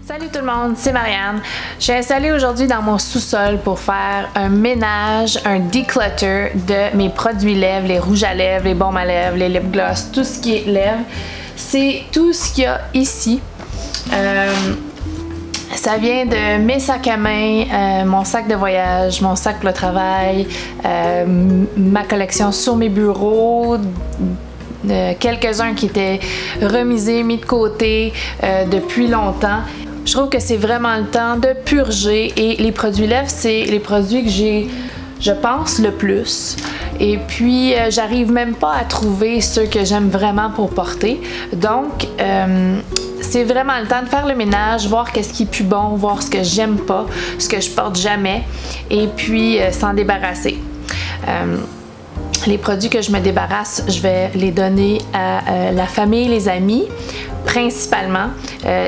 Salut tout le monde, c'est Marianne. Je suis installée aujourd'hui dans mon sous-sol pour faire un ménage, un declutter de mes produits lèvres, les rouges à lèvres, les baumes à lèvres, les lip gloss, tout ce qui est lèvres. C'est tout ce qu'il y a ici. Ça vient de mes sacs à main, mon sac de voyage, mon sac pour le travail, ma collection sur mes bureaux, quelques-uns qui étaient remisés, mis de côté depuis longtemps. Je trouve que c'est vraiment le temps de purger et les produits lèvres, c'est les produits que j'ai, je pense, le plus. Et puis, j'arrive même pas à trouver ceux que j'aime vraiment pour porter. Donc, c'est vraiment le temps de faire le ménage, voir qu'est-ce qui est plus bon, voir ce que j'aime pas, ce que je porte jamais, et puis s'en débarrasser. Les produits que je me débarrasse, je vais les donner à la famille, les amis, principalement.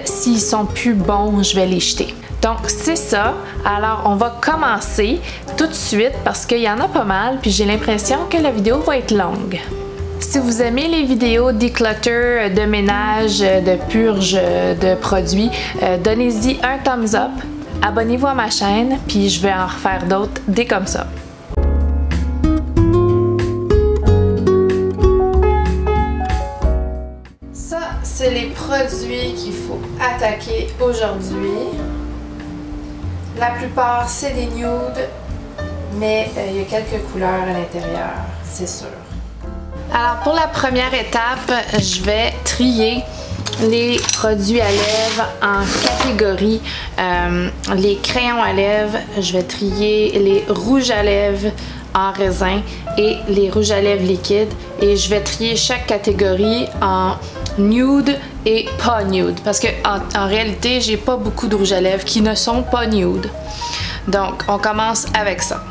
S'ils sont plus bons, je vais les jeter. Donc c'est ça. Alors on va commencer tout de suite parce qu'il y en a pas mal, puis j'ai l'impression que la vidéo va être longue. Si vous aimez les vidéos declutter, de ménage, de purge de produits, donnez-y un thumbs up, abonnez-vous à ma chaîne, puis je vais en refaire d'autres dès comme ça. Ça, c'est les produits qu'il faut attaquer aujourd'hui. La plupart, c'est des nudes, mais il y a quelques couleurs à l'intérieur, c'est sûr. Alors pour la première étape, je vais trier les produits à lèvres en catégories. Les crayons à lèvres, je vais trier les rouges à lèvres en raisin et les rouges à lèvres liquides. Et je vais trier chaque catégorie en nude et pas nude. Parce que en réalité, j'ai pas beaucoup de rouges à lèvres qui ne sont pas nude. Donc on commence avec ça.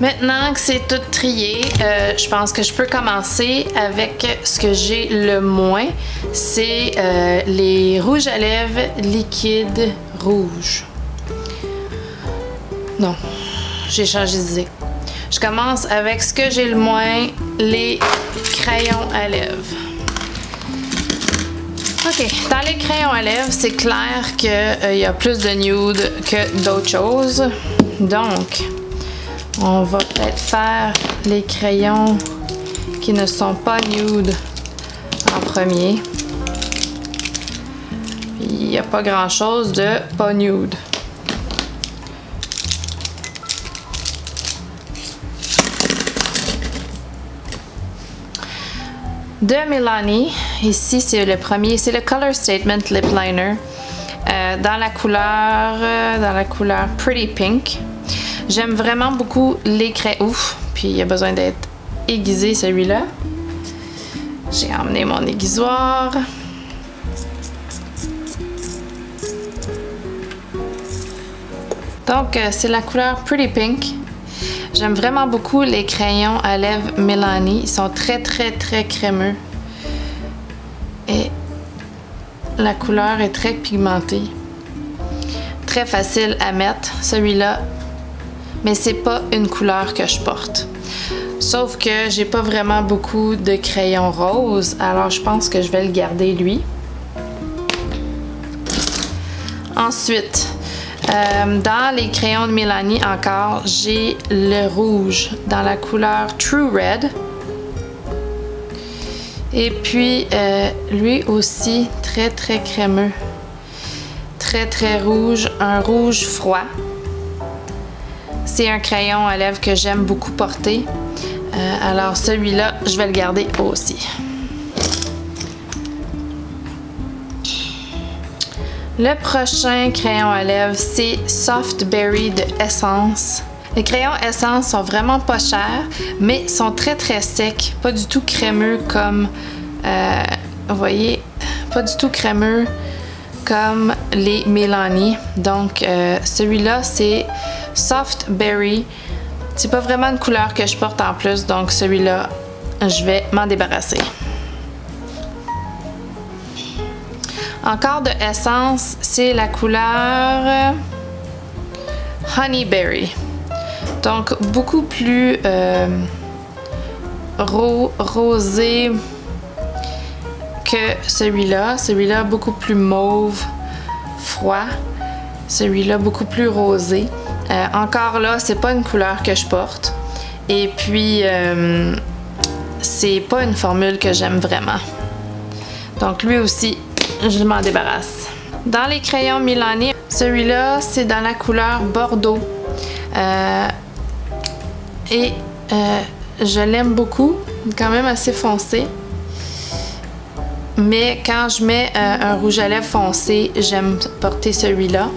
Maintenant que c'est tout trié, je pense que je peux commencer avec ce que j'ai le moins. C'est les rouges à lèvres liquides rouges. Non, j'ai changé d'idée. Je commence avec ce que j'ai le moins, les crayons à lèvres. Ok, dans les crayons à lèvres, c'est clair qu'il y a plus de nude que d'autres choses. Donc, on va peut-être faire les crayons qui ne sont pas nude en premier. Il n'y a pas grand-chose de pas nude. De Milani, ici c'est le premier, c'est le Color Statement Lip Liner dans la couleur Pretty Pink. J'aime vraiment beaucoup les crayons. Ouf, puis il a besoin d'être aiguisé celui-là. J'ai emmené mon aiguisoir. Donc c'est la couleur Pretty Pink. J'aime vraiment beaucoup les crayons à lèvres Milani. Ils sont très crémeux. Et la couleur est très pigmentée. Très facile à mettre, celui-là. Mais c'est pas une couleur que je porte. Sauf que j'ai pas vraiment beaucoup de crayons roses. Alors je pense que je vais le garder lui. Ensuite, dans les crayons de Milani encore, j'ai le rouge dans la couleur True Red. Et puis, lui aussi, très crémeux. Très rouge, un rouge froid. C'est un crayon à lèvres que j'aime beaucoup porter. Alors celui-là, je vais le garder aussi. Le prochain crayon à lèvres, c'est Soft Berry de Essence. Les crayons Essence sont vraiment pas chers, mais sont très secs, pas du tout crémeux comme, vous voyez, pas du tout crémeux comme les Milani. Donc celui-là, c'est Soft Berry. C'est pas vraiment une couleur que je porte en plus, donc celui-là, je vais m'en débarrasser. Encore de Essence, c'est la couleur Honey Berry. Donc beaucoup plus rosé que celui-là. Celui-là beaucoup plus mauve, froid. Celui-là beaucoup plus rosé. Encore là, c'est pas une couleur que je porte. Et puis, c'est pas une formule que j'aime vraiment. Donc lui aussi, je m'en débarrasse. Dans les crayons Milani, celui-là, c'est dans la couleur Bordeaux. Je l'aime beaucoup, quand même assez foncé. Mais quand je mets un rouge à lèvres foncé, j'aime porter celui-là.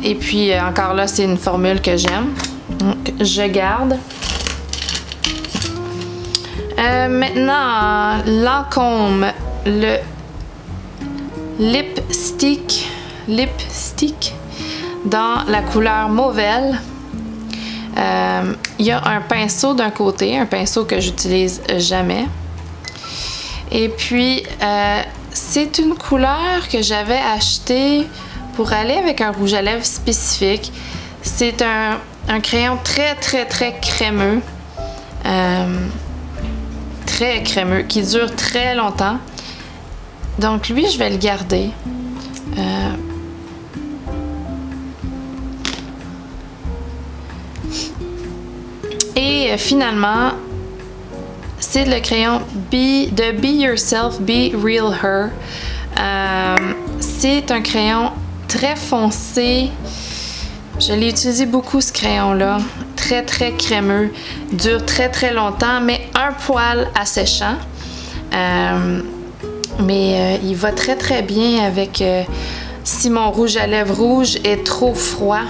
Et puis encore là, c'est une formule que j'aime. Donc je garde. Maintenant, Lancôme, le lipstick dans la couleur Mauvelle. Il y a un pinceau d'un côté, un pinceau que j'utilise jamais. Et puis, c'est une couleur que j'avais achetée pour aller avec un rouge à lèvres spécifique. C'est un crayon très crémeux. Très crémeux, qui dure très longtemps. Donc lui, je vais le garder. Et finalement, c'est le crayon de Be Yourself, Be Real Her. C'est un crayon très foncé. Je l'ai utilisé beaucoup, ce crayon-là. Très crémeux. Dure très longtemps, mais un poil asséchant. Mais il va très bien avec si mon rouge à lèvres rouge est trop froid,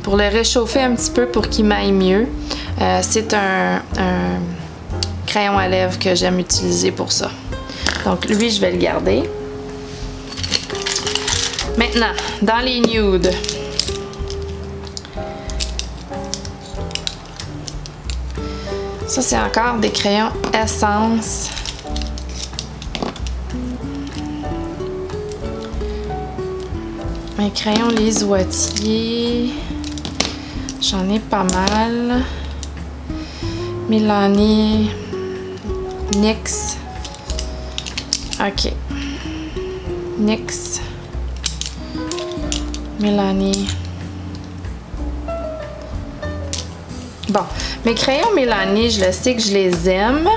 pour le réchauffer un petit peu pour qu'il m'aille mieux. C'est un crayon à lèvres que j'aime utiliser pour ça. Donc lui, je vais le garder. Maintenant, dans les nudes. Ça, c'est encore des crayons Essence. Mes crayons Lise Wattier. J'en ai pas mal. Milani. NYX. OK. NYX. Milani. Bon, mes crayons Milani, je le sais que je les aime.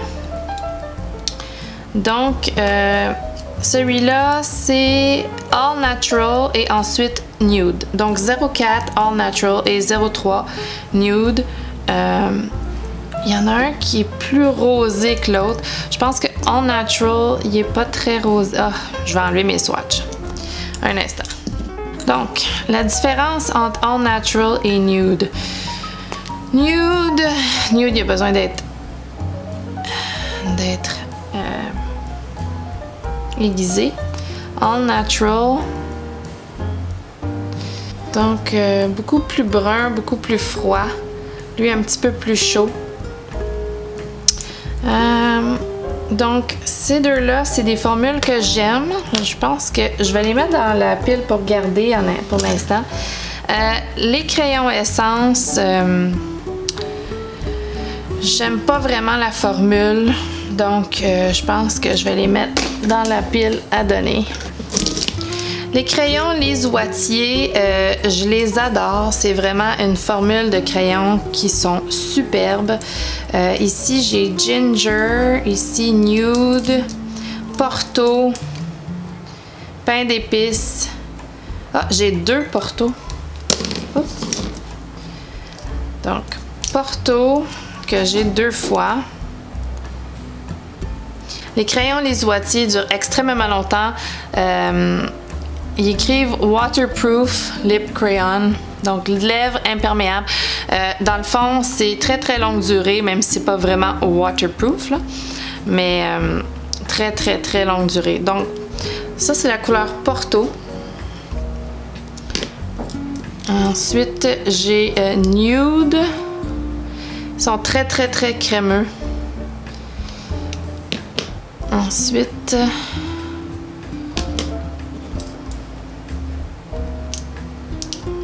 Donc, celui-là, c'est All Natural et ensuite Nude. Donc, 04 All Natural et 03 Nude. Il y en a un qui est plus rosé que l'autre. Je pense que All Natural, il est pas très rosé. Ah, je vais enlever mes swatchs. Un instant. Donc, la différence entre All Natural et Nude. Nude, il a besoin d'être aiguisé. All Natural. Donc, beaucoup plus brun, beaucoup plus froid. Lui, un petit peu plus chaud. Donc, ces deux-là, c'est des formules que j'aime. Je pense que je vais les mettre dans la pile pour garder pour l'instant. Les crayons Essence, j'aime pas vraiment la formule. Donc, je pense que je vais les mettre dans la pile à donner. Les crayons Lise Wattier, je les adore. C'est vraiment une formule de crayons qui sont superbes. Ici, j'ai Ginger, ici Nude, Porto, Pain d'épices. Ah, j'ai deux Porto. Oups. Donc, Porto, que j'ai deux fois. Les crayons Lise Wattier durent extrêmement longtemps. Ils écrivent Waterproof Lip Crayon, donc lèvres imperméables. Dans le fond, c'est très très longue durée, même si c'est pas vraiment waterproof, là. Mais très très très longue durée. Donc, ça c'est la couleur Porto. Ensuite, j'ai Nude. Ils sont très très très crémeux. Ensuite,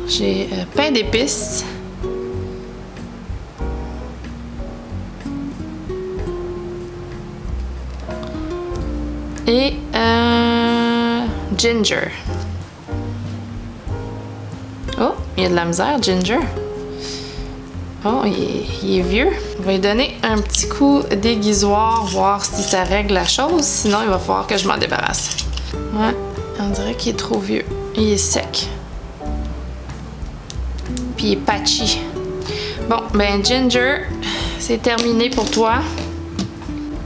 j'ai Pain d'épices. Et Ginger. Oh, il y a de la misère, Ginger. Oh, il est vieux. On va lui donner un petit coup d'aiguisoir, voir si ça règle la chose. Sinon, il va falloir que je m'en débarrasse. Ouais, on dirait qu'il est trop vieux. Il est sec. Puis il est patchy. Bon, ben Ginger, c'est terminé pour toi.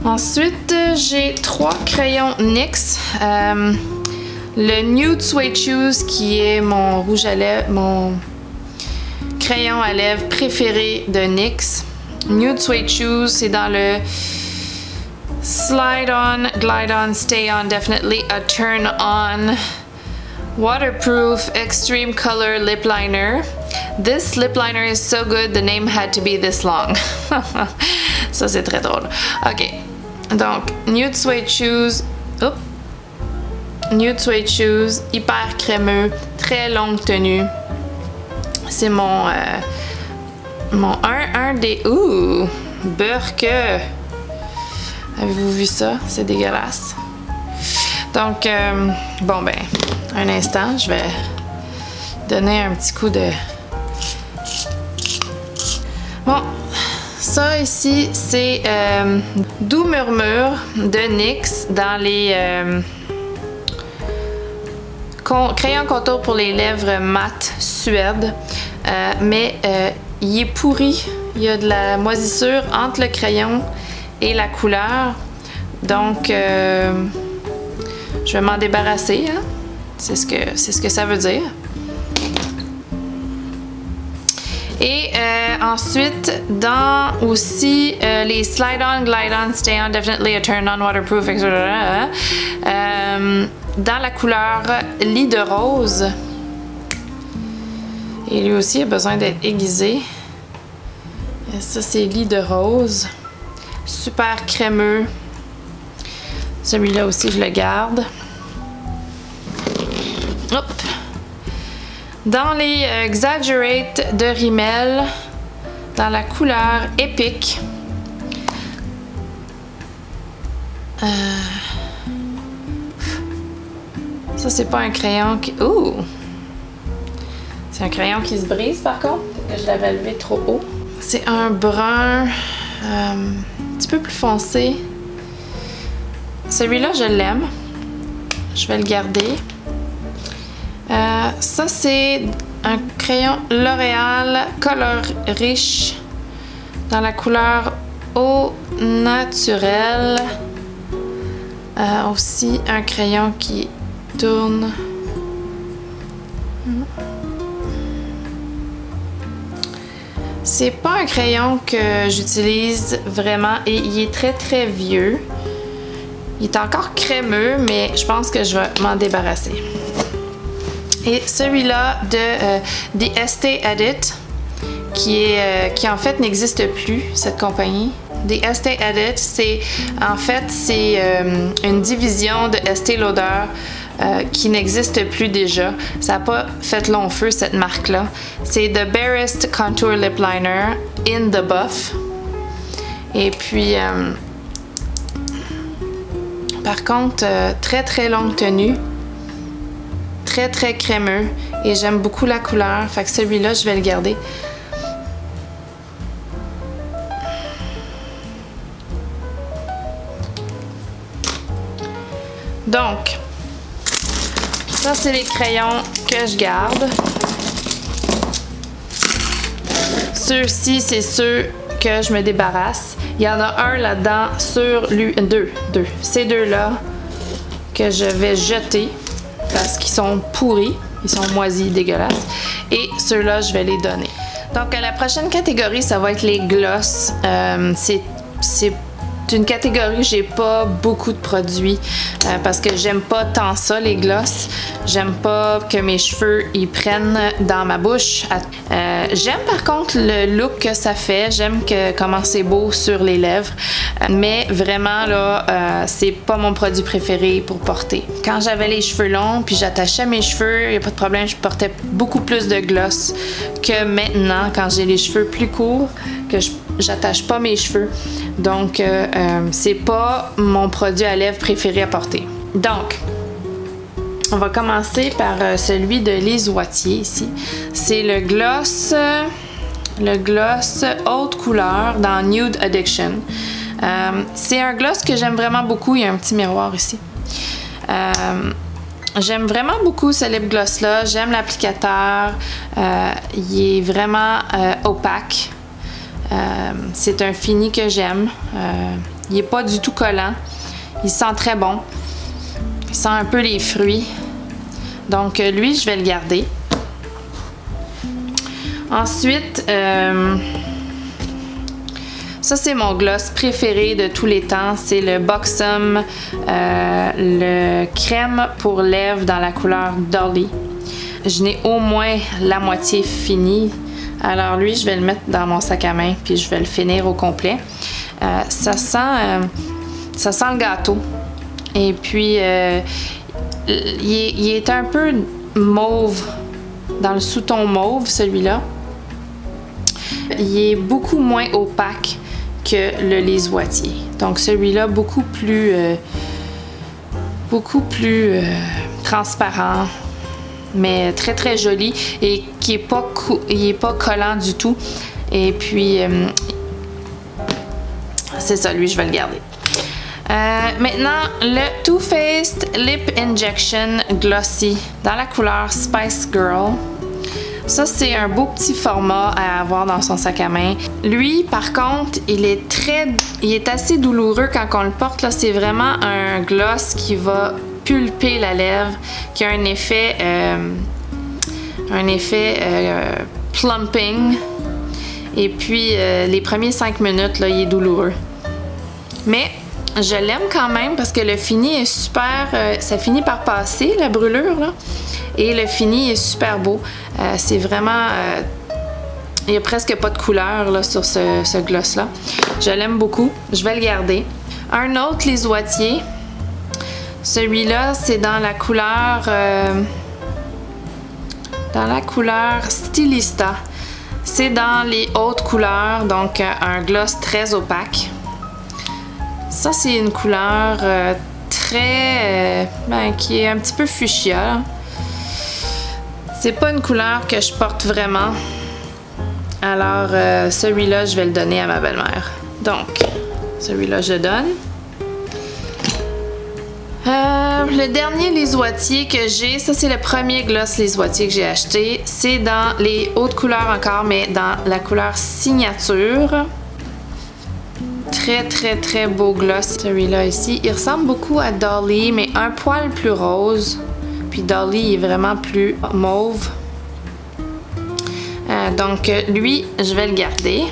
Ensuite, j'ai 3 crayons NYX. Le Nude Suede Shoes, qui est mon rouge à lèvres, mon crayon à lèvres préféré de NYX. Nude Suede Shoes, c'est dans le Slide On, Glide On, Stay On, Definitely a Turn On Waterproof Extreme Color Lip Liner. This lip liner is so good, the name had to be this long. Ça, c'est très drôle. OK. Donc, Nude Suede Shoes. Oups. Nude Suede Shoes. Hyper crémeux. Très longue tenue. C'est mon un des... Ouh! Beurre que... Avez-vous vu ça? C'est dégueulasse. Donc, bon ben, un instant, je vais donner un petit coup de... Bon, ça ici, c'est Doux Murmure de NYX dans les crayons contour pour les lèvres mat Suède. Mais il est pourri. Il y a de la moisissure entre le crayon et la couleur. Donc, je vais m'en débarrasser. Hein? C'est ce que ça veut dire. Et ensuite, dans aussi les Slide On, Glide On, Stay On, Definitely a Turn On, Waterproof, etc. Dans la couleur Lit de Rose. Et lui aussi a besoin d'être aiguisé. Et ça, c'est Lit de Rose. super crémeux. Celui-là aussi, je le garde. Hop. Dans les Exaggerate de Rimmel, dans la couleur Epic. Ça, c'est pas un crayon qui... Ouh! C'est un crayon qui se brise, par contre. Que je l'avais levé trop haut. C'est un brun un petit peu plus foncé. Celui-là, je l'aime. Je vais le garder. Ça, c'est un crayon L'Oréal Color Riche dans la couleur Eau Naturelle. Aussi un crayon qui tourne. C'est pas un crayon que j'utilise vraiment et il est très très vieux. Il est encore crémeux, mais je pense que je vais m'en débarrasser. Et celui-là de The Estée Edit, qui en fait n'existe plus, cette compagnie. The Estée Edit, c'est une division de Estée Lauder qui n'existe plus déjà. Ça n'a pas fait long feu, cette marque-là. C'est The Barest Contour Lip Liner in the Buff. Et puis, par contre, très très longue tenue. Très très crémeux. Et j'aime beaucoup la couleur. Fait que celui-là, je vais le garder. Donc, ça, c'est les crayons que je garde. Ceux-ci, c'est ceux que je me débarrasse. Il y en a un là-dedans sur lui. Deux. Ces deux-là que je vais jeter parce qu'ils sont pourris. Ils sont moisis, dégueulasses. Et ceux-là, je vais les donner. Donc, la prochaine catégorie, ça va être les glosses. C'est une catégorie où j'ai pas beaucoup de produits parce que j'aime pas tant ça, les glosses. J'aime pas que mes cheveux ils prennent dans ma bouche. J'aime par contre le look que ça fait. J'aime comment c'est beau sur les lèvres. Mais vraiment là, c'est pas mon produit préféré pour porter. Quand j'avais les cheveux longs puis j'attachais mes cheveux, y a pas de problème, je portais beaucoup plus de gloss que maintenant quand j'ai les cheveux plus courts, que j'attache pas mes cheveux. Donc, c'est pas mon produit à lèvres préféré à porter. Donc, on va commencer par celui de Lise Wattier ici. C'est le gloss haute couleur dans Nude Addiction. C'est un gloss que j'aime vraiment beaucoup. Il y a un petit miroir ici. J'aime vraiment beaucoup ce lip gloss-là. J'aime l'applicateur. Il est vraiment opaque. C'est un fini que j'aime. Il n'est pas du tout collant. Il sent très bon. Il sent un peu les fruits. Donc lui, je vais le garder. Ensuite, ça c'est mon gloss préféré de tous les temps. C'est le Buxom, le crème pour lèvres dans la couleur Dolly. Je n'ai au moins la moitié finie. Alors lui, je vais le mettre dans mon sac à main puis je vais le finir au complet. Ça sent le gâteau. Et puis, il est un peu mauve, dans le sous-ton mauve, celui-là. Il est beaucoup moins opaque que le Lise Wattier. Donc celui-là, beaucoup plus transparent, mais très très joli et qui est pas collant du tout. Et puis c'est ça, lui je vais le garder. Maintenant le Too Faced Lip Injection Glossy dans la couleur Spice Girl. Ça c'est un beau petit format à avoir dans son sac à main. Lui par contre il est assez douloureux quand on le porte là. C'est vraiment un gloss qui va pulper la lèvre, qui a un effet plumping. Et puis les premiers 5 minutes là, il est douloureux. Mais je l'aime quand même parce que le fini est super. Ça finit par passer la brûlure là. Et le fini est super beau. C'est vraiment Il n'y a presque pas de couleur là, sur ce gloss-là. Je l'aime beaucoup. Je vais le garder. Un autre lisoitier. Celui-là, c'est dans la couleur... Stylista. C'est dans les hautes couleurs, donc un gloss très opaque. Ça, c'est une couleur qui est un petit peu fuchsia. C'est pas une couleur que je porte vraiment. Alors, celui-là, je vais le donner à ma belle-mère. Donc, celui-là, je donne. Le dernier lisoitier que j'ai, ça c'est le premier gloss lisoitier que j'ai acheté. C'est dans les hautes couleurs encore, mais dans la couleur signature. Très très très beau gloss, celui-là ici. Il ressemble beaucoup à Dolly, mais un poil plus rose. Puis Dolly est vraiment plus mauve. Donc lui, je vais le garder.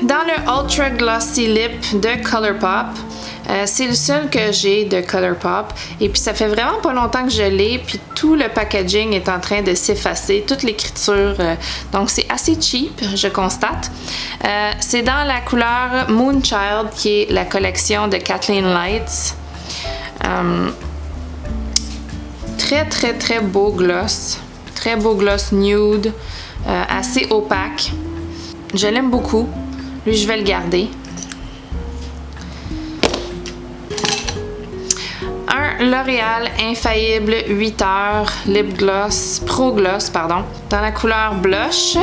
Dans le Ultra Glossy Lip de ColourPop, c'est le seul que j'ai de ColourPop. Et puis ça fait vraiment pas longtemps que je l'ai, puis tout le packaging est en train de s'effacer, toute l'écriture. Donc c'est assez cheap, je constate. C'est dans la couleur Moonchild, qui est la collection de Kathleen Lights. Très très très beau gloss. Très beau gloss nude, assez opaque. Je l'aime beaucoup. Lui, je vais le garder. Un L'Oréal Infaillible 8 heures Lip Gloss, Pro Gloss, pardon, dans la couleur blush.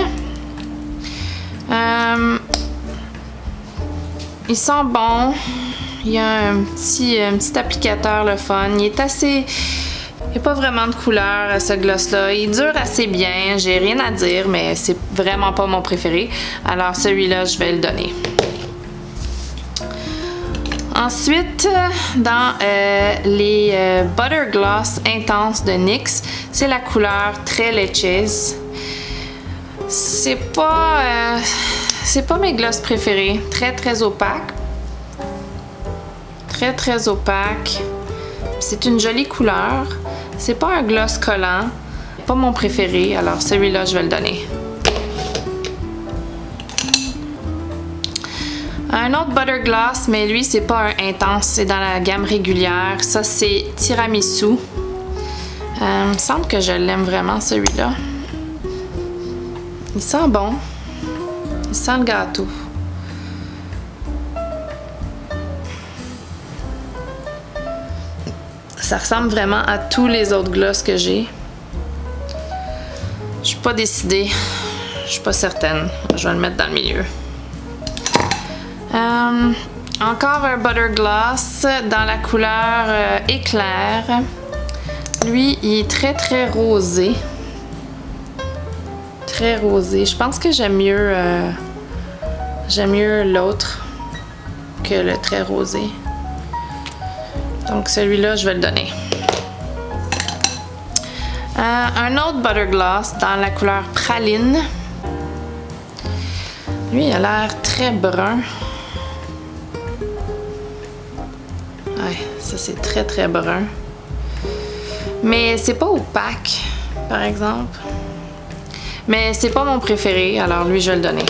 Il sent bon. Il y a un petit applicateur le fun. Il est assez... Il n'y a pas vraiment de couleur à ce gloss-là. Il dure assez bien, j'ai rien à dire, mais c'est vraiment pas mon préféré. Alors celui-là, je vais le donner. Ensuite, dans les Butter Gloss Intense de NYX, c'est la couleur très Leches. C'est pas mes gloss préférés. Très très opaque. Très très opaque. C'est une jolie couleur. C'est pas un gloss collant. Pas mon préféré, alors celui-là, je vais le donner. Un autre Butter Gloss, mais lui, c'est pas un intense, c'est dans la gamme régulière. Ça, c'est Tiramisu. Il me semble que je l'aime vraiment, celui-là. Il sent bon. Il sent le gâteau. Ça ressemble vraiment à tous les autres gloss que j'ai. Je suis pas décidée. Je suis pas certaine. Je vais le mettre dans le milieu. Encore un Butter Gloss dans la couleur éclair. Lui, il est très très rosé. Très rosé. Je pense que j'aime mieux l'autre que le très rosé. Donc celui-là, je vais le donner. Un autre Butter Gloss dans la couleur praline. Lui, il a l'air très brun. Ouais, ça c'est très très brun. Mais c'est pas opaque, par exemple. Mais c'est pas mon préféré, alors lui, je vais le donner.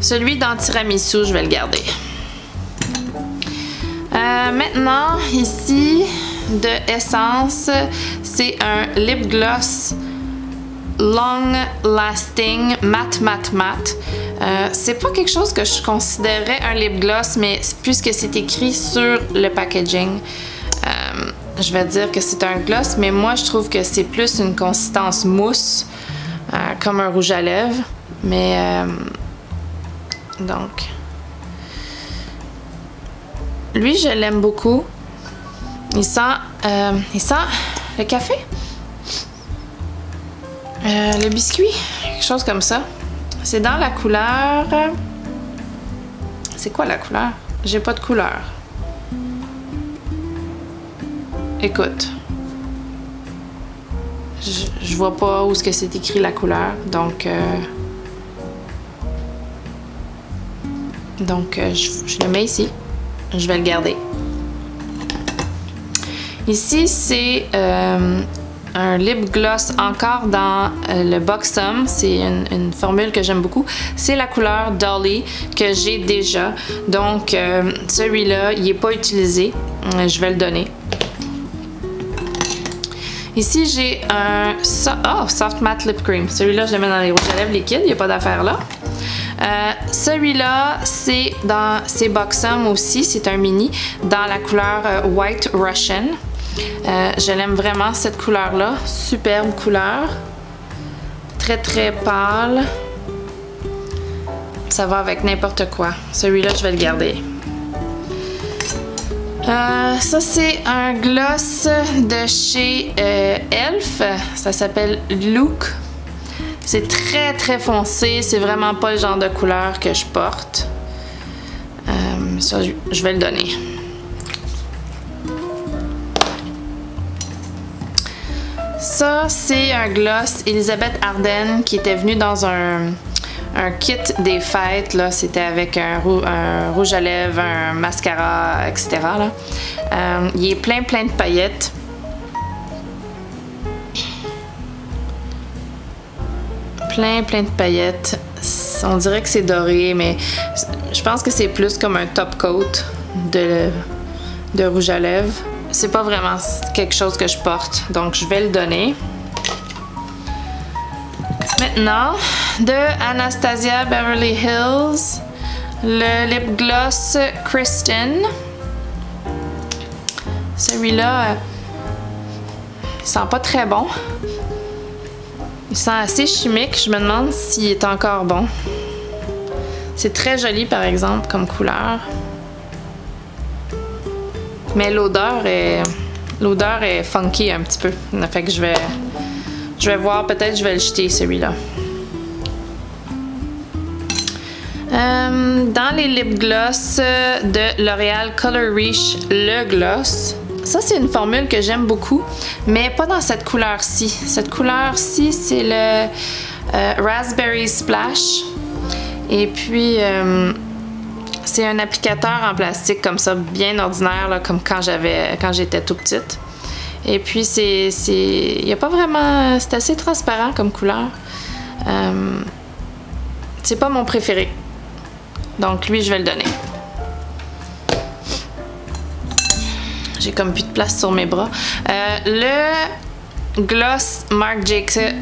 Celui dans Tiramisu, je vais le garder. Maintenant, ici, de Essence, c'est un lip gloss long lasting matte matte matte. C'est pas quelque chose que je considérais un lip gloss, mais puisque c'est écrit sur le packaging, je vais dire que c'est un gloss, mais moi je trouve que c'est plus une consistance mousse, comme un rouge à lèvres. Mais donc, lui je l'aime beaucoup. Il sent le café, le biscuit, quelque chose comme ça. C'est dans la couleur... C'est quoi la couleur? J'ai pas de couleur. Écoute. Je vois pas où est-ce que c'est écrit la couleur, donc... je le mets ici. Je vais le garder. Ici, c'est un lip gloss encore dans le Buxom. C'est une formule que j'aime beaucoup. C'est la couleur Dolly que j'ai déjà. Donc, celui-là, il n'est pas utilisé. Je vais le donner. Ici, j'ai un Soft Matte Lip Cream. Celui-là, je le mets dans les rouges à lèvres liquides. Il n'y a pas d'affaire là. Celui-là, c'est Buxom aussi. C'est un mini dans la couleur White Russian. Je l'aime vraiment, cette couleur-là. Superbe couleur. Très, très pâle. Ça va avec n'importe quoi. Celui-là, je vais le garder. Ça, c'est un gloss de chez Elf. Ça s'appelle Look. C'est très, très foncé. C'est vraiment pas le genre de couleur que je porte. Ça, je vais le donner. Ça, c'est un gloss Elisabeth Arden qui était venu dans un kit des fêtes. Là, c'était avec un rouge à lèvres, un mascara, etc. Là. Il est plein de paillettes. Plein de paillettes. On dirait que c'est doré, mais je pense que c'est plus comme un top coat de rouge à lèvres. C'est pas vraiment quelque chose que je porte, donc je vais le donner. Maintenant, de Anastasia Beverly Hills, le lip gloss Kristen. Celui-là, il sent pas très bon. Il sent assez chimique. Je me demande s'il est encore bon. C'est très joli, par exemple, comme couleur. Mais l'odeur est funky un petit peu. Fait que je vais voir, peut-être je vais le jeter, celui-là. Dans les lip gloss de L'Oréal Color Riche, le gloss. Ça, c'est une formule que j'aime beaucoup, mais pas dans cette couleur-ci. Cette couleur-ci, c'est le Raspberry Splash. Et puis, c'est un applicateur en plastique comme ça, bien ordinaire, là, comme quand j'étais tout petite. Et puis, il n'y a pas vraiment... C'est assez transparent comme couleur. C'est pas mon préféré. Donc, lui, je vais le donner. J'ai comme plus de place sur mes bras. Le gloss Marc Jacobs...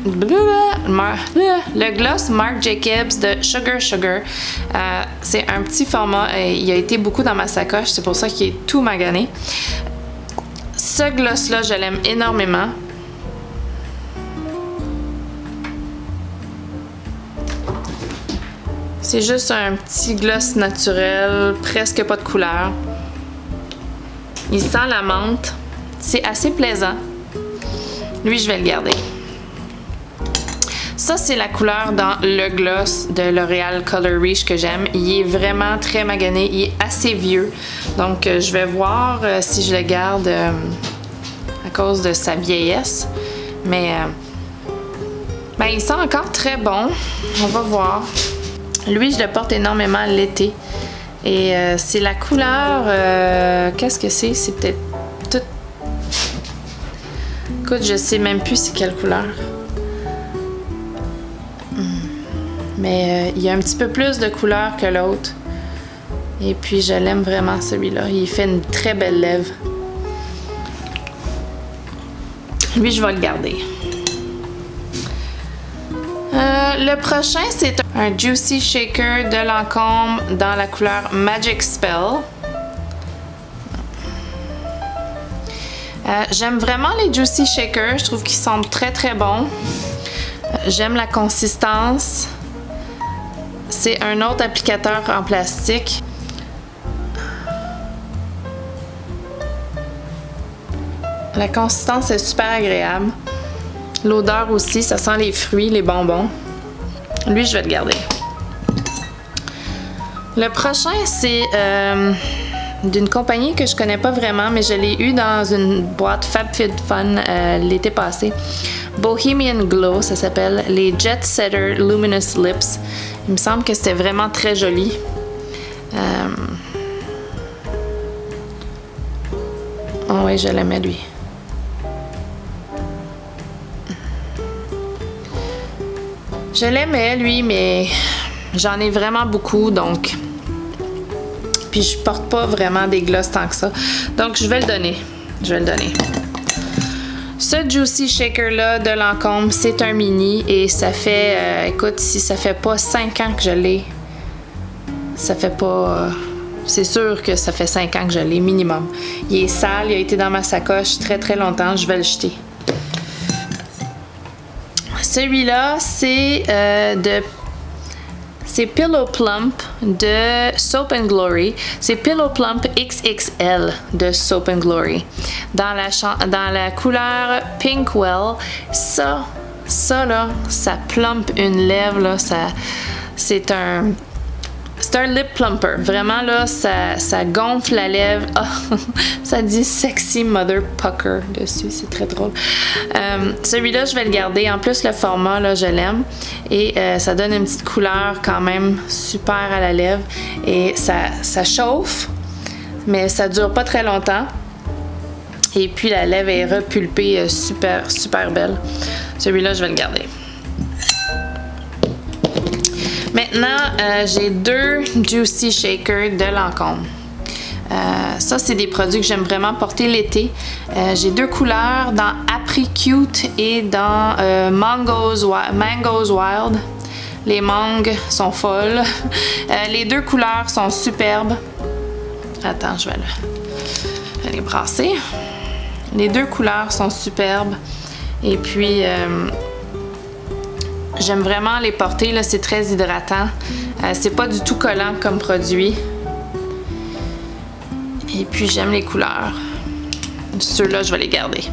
Le gloss Marc Jacobs de Sugar Sugar. C'est un petit format. Il a été beaucoup dans ma sacoche. C'est pour ça qu'il est tout magané. Ce gloss-là, je l'aime énormément. C'est juste un petit gloss naturel, presque pas de couleur. Il sent la menthe. C'est assez plaisant. Lui, je vais le garder. Ça, c'est la couleur dans le gloss de L'Oréal Color Riche que j'aime. Il est vraiment très magané. Il est assez vieux. Donc, je vais voir si je le garde à cause de sa vieillesse. Mais ben, il sent encore très bon. On va voir. Lui, je le porte énormément l'été. Et c'est la couleur... qu'est-ce que c'est? C'est peut-être tout... Écoute, je sais même plus c'est quelle couleur. Mais il y a un petit peu plus de couleur que l'autre. Et puis, je l'aime vraiment, celui-là. Il fait une très belle lèvre. Lui, je vais le garder. Le prochain, c'est un Juicy Shaker de Lancôme dans la couleur Magic Spell. J'aime vraiment les Juicy Shakers. Je trouve qu'ils sont très très bons. J'aime la consistance. C'est un autre applicateur en plastique. La consistance est super agréable. L'odeur aussi, ça sent les fruits, les bonbons. Lui, je vais le garder. Le prochain, c'est d'une compagnie que je connais pas vraiment, mais je l'ai eu dans une boîte FabFitFun l'été passé. Bohemian Glow, ça s'appelle. Les Jet Setter Luminous Lips. Il me semble que c'était vraiment très joli. Oh oui, je l'aimais lui. Je l'aimais, lui, mais j'en ai vraiment beaucoup, donc... Puis je porte pas vraiment des gloss tant que ça. Donc, je vais le donner. Je vais le donner. Ce Juicy Shaker-là de Lancôme, c'est un mini et ça fait... écoute, si ça fait pas 5 ans que je l'ai, ça fait pas... c'est sûr que ça fait 5 ans que je l'ai, minimum. Il est sale, il a été dans ma sacoche très très longtemps, je vais le jeter. Celui-là, c'est c'est Pillow Plump de Soap & Glory. C'est Pillow Plump XXL de Soap & Glory. Dans la couleur Pinkwell. Ça là, ça plump une lèvre, là. C'est un lip plumper. Vraiment, là, ça gonfle la lèvre. Oh, ça dit Sexy Mother Pucker dessus. C'est très drôle. Celui-là, je vais le garder. En plus, le format, là, je l'aime. Et ça donne une petite couleur quand même super à la lèvre. Et ça chauffe, mais ça dure pas très longtemps. Et puis, la lèvre est repulpée super, super belle. Celui-là, je vais le garder. Maintenant, j'ai 2 Juicy Shakers de Lancôme. Ça, c'est des produits que j'aime vraiment porter l'été. J'ai 2 couleurs dans Apricute et dans Mangoes Wild. Les mangues sont folles. Les 2 couleurs sont superbes. Attends, je vais les brasser. Les 2 couleurs sont superbes. Et puis... j'aime vraiment les porter, là, c'est très hydratant. C'est pas du tout collant comme produit. Et puis j'aime les couleurs. Ceux-là, je vais les garder.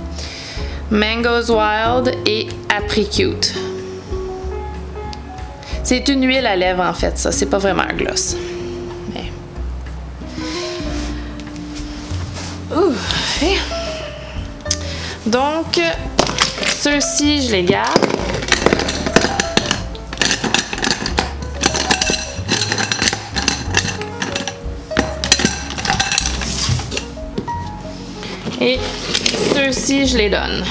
Mangoes Wild et Apricute. C'est une huile à lèvres en fait, ça. C'est pas vraiment un gloss. Mais... Ouh. Et... Donc, ceux-ci, je les garde. Et ceux-ci, je les donne.